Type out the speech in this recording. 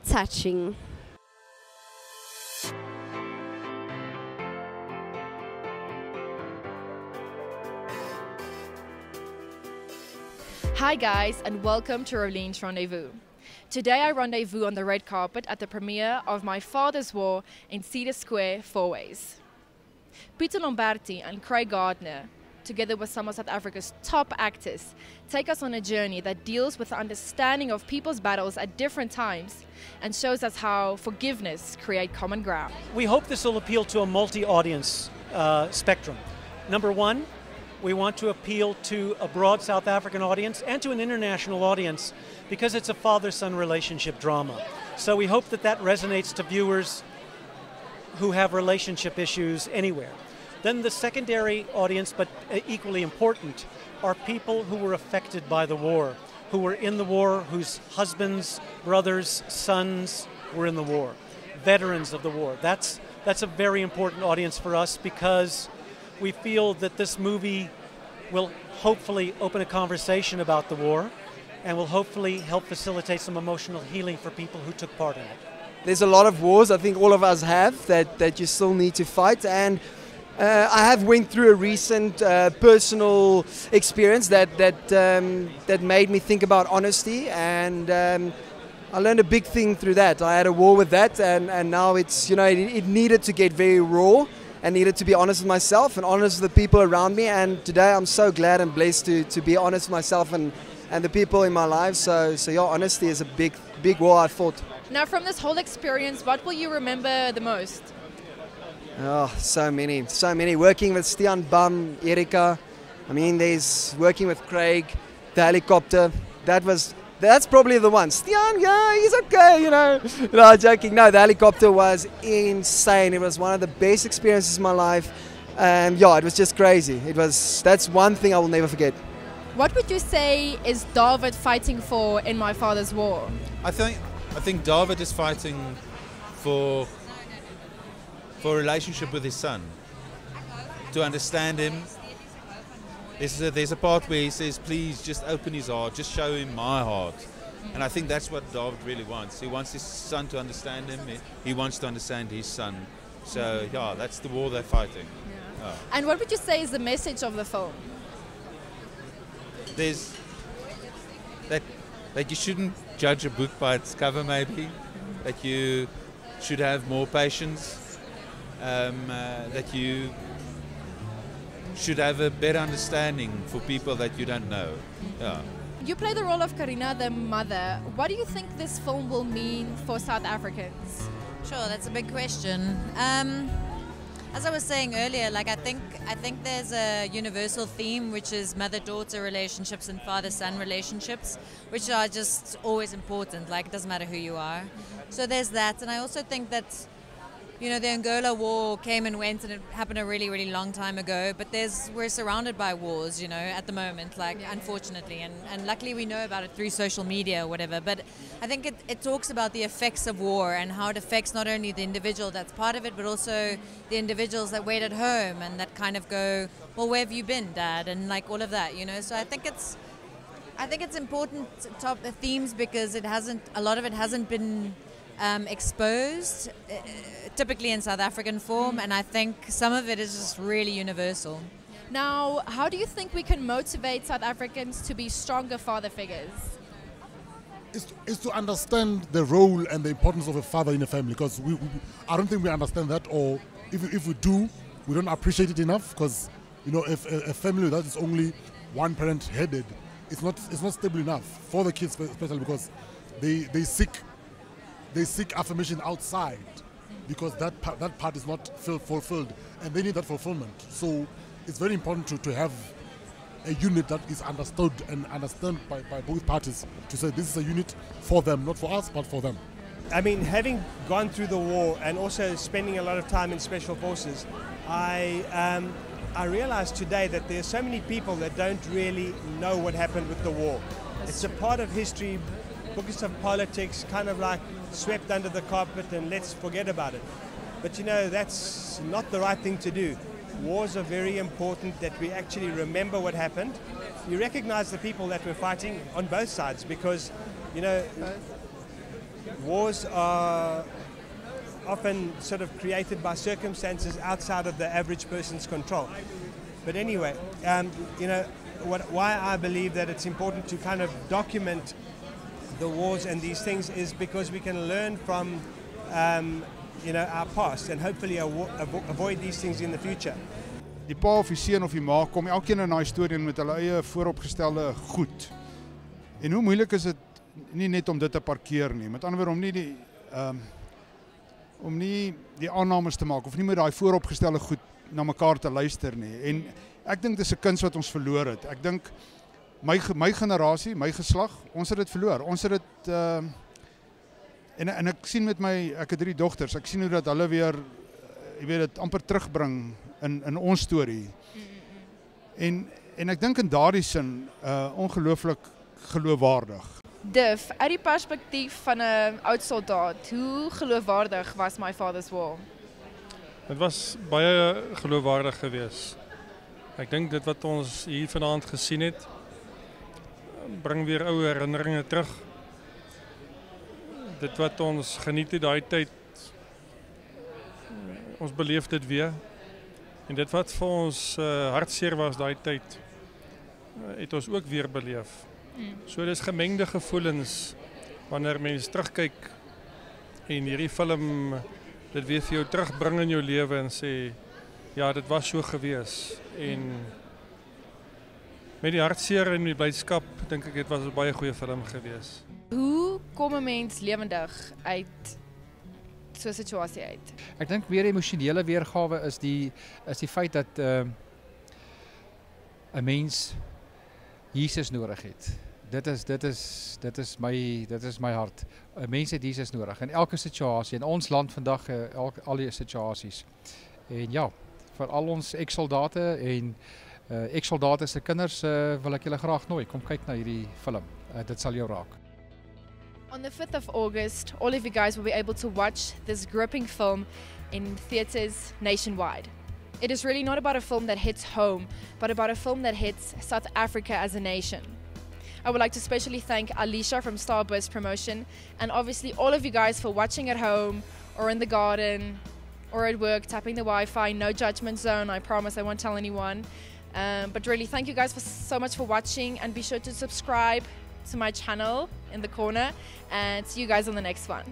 touching. Hi guys, and welcome to Rolene's Rendezvous. Today I rendezvous on the red carpet at the premiere of My Father's War in Cedar Square, Fourways. Peter Lamberti and Craig Gardner, together with some of South Africa's top actors, take us on a journey that deals with the understanding of people's battles at different times and shows us how forgiveness creates common ground. We hope this will appeal to a multi-audience spectrum. Number one, we want to appeal to a broad South African audience and to an international audience because it's a father-son relationship drama. So we hope that that resonates to viewers who have relationship issues anywhere. Then the secondary audience, but equally important, are people who were affected by the war, who were in the war, whose husbands, brothers, sons were in the war, veterans of the war. That's a very important audience for us because we feel that this movie will hopefully open a conversation about the war and will hopefully help facilitate some emotional healing for people who took part in it. There's a lot of wars I think all of us have that you still need to fight, and I have went through a recent personal experience that made me think about honesty, and I learned a big thing through that. I had a war with that, and now it's, you know, it needed to get very raw and needed to be honest with myself and honest with the people around me, and today I'm so glad and blessed to be honest with myself and the people in my life. So your honesty is a big war I fought. Now from this whole experience, what will you remember the most? Oh, so many. Working with Stian Bam, Erika. I mean, there's working with Craig, the helicopter. That's probably the one. Stian, yeah, he's okay, you know. No, joking. No, the helicopter was insane. It was one of the best experiences in my life. Yeah, it was just crazy. That's one thing I will never forget. What would you say is David fighting for in My Father's War? I think David is fighting for a relationship with his son, to understand him. There's a part where he says, please just open his heart, just show him my heart. And I think that's what David really wants. He wants his son to understand him, he wants to understand his son. So yeah, that's the war they're fighting. Yeah. Yeah. And what would you say is the message of the film? There's that you shouldn't judge a book by its cover, maybe. That you should have more patience. That you should have a better understanding for people that you don't know. Yeah. You play the role of Karina, the mother. What do you think this film will mean for South Africans? Sure, that's a big question. As I was saying earlier, like I think there's a universal theme, which is mother-daughter relationships and father-son relationships, which are just always important. Like, it doesn't matter who you are. So there's that, and I also think that, you know, the Angola War came and went, and it happened a really, really long time ago. But we're surrounded by wars, you know, at the moment, like, unfortunately, and luckily we know about it through social media or whatever. But I think it talks about the effects of war and how it affects not only the individual that's part of it, but also the individuals that wait at home and that kind of go, well, where have you been, Dad? And like all of that, you know. So I think it's important top themes because a lot of it hasn't been exposed, typically in South African form, and I think some of it is just really universal. Now, how do you think we can motivate South Africans to be stronger father figures? Is to understand the role and the importance of a father in a family, because I don't think we understand that, or if we do, we don't appreciate it enough, because, you know, if a family that is only one parent headed, it's not stable enough for the kids, especially because they seek affirmation outside, because that part is not fulfilled, and they need that fulfillment. So it's very important to have a unit that is understood and understood by both parties, to say this is a unit for them, not for us, but for them. I mean, having gone through the war and also spending a lot of time in special forces, I realized today that there are so many people that don't really know what happened with the war. It's a part of history, books of politics, kind of like swept under the carpet and let's forget about it. But you know, that's not the right thing to do. Wars are very important, that we actually remember what happened. You recognize the people that were fighting on both sides, because, you know, wars are often sort of created by circumstances outside of the average person's control. But anyway, you know, why I believe that it's important to kind of document the wars and these things is because we can learn from you know, our past and hopefully avoid these things in the future. Die pa of die seun of die ma kom elkeen in daai storie met hulle eie vooropgestelde goed. En hoe moeilik is dit nie net om dit te parkeer nie, met ander woorde om nie die aannames te maak of nie met daai vooropgestelde goed na mekaar te luister nie. En ek dink dis 'n kuns wat ons verloor het. Ek dink my generasie, my geslag, ons het dit verloor. Ons het dit en ek sien met ek het 3 dogters. Ek sien hoe dat hulle weer jy weet dit amper terugbring in ons storie. En ek dink in daardie sin ongelooflik geloofwaardig. Diff, uit die perspektief van 'n oud soldaat, hoe geloofwaardig was My Father's War? Dit was baie geloofwaardig geweest. Ek dink dit wat ons hier vanaand gesien het, bring weer ou herinneringe terug. Dit wat ons geniet het daai tyd, ons beleef dit weer. En dit wat vir ons hartseer was daai tyd, het ons ook weer beleef. So dis gemengde gevoelens wanneer mens terugkyk en hierdie film dit weer vir jou terugbring in jou lewe en sê, ja, dit was so gewees. En met die hartseer en die blydskap, dink ek, dit was 'n baie goeie film gewees. Hoe kom 'n mens lewendig uit so 'n situasie uit? Ek dink meer emosionele weergawe is die feit dat 'n mens Jesus nodig het. Dit is my hart. 'n Mens het Jesus nodig in elke situasie in ons land vandag, al die situasies. En ja, vir al ons ex-soldate en ex-soldate se kinders wil ek julle graag nooi, kom kyk na hierdie film. Dit sal jou raak. On the 5th of August, all of you guys will be able to watch this gripping film in theatres nationwide. It is really not about a film that hits home, but about a film that hits South Africa as a nation. I would like to especially thank Alishia from Starburst Promotions, and obviously all of you guys for watching at home or in the garden or at work, tapping the Wi-Fi. No judgment zone, I promise I won't tell anyone. But really thank you guys so much for watching, and be sure to subscribe to my channel in the corner, and see you guys on the next one.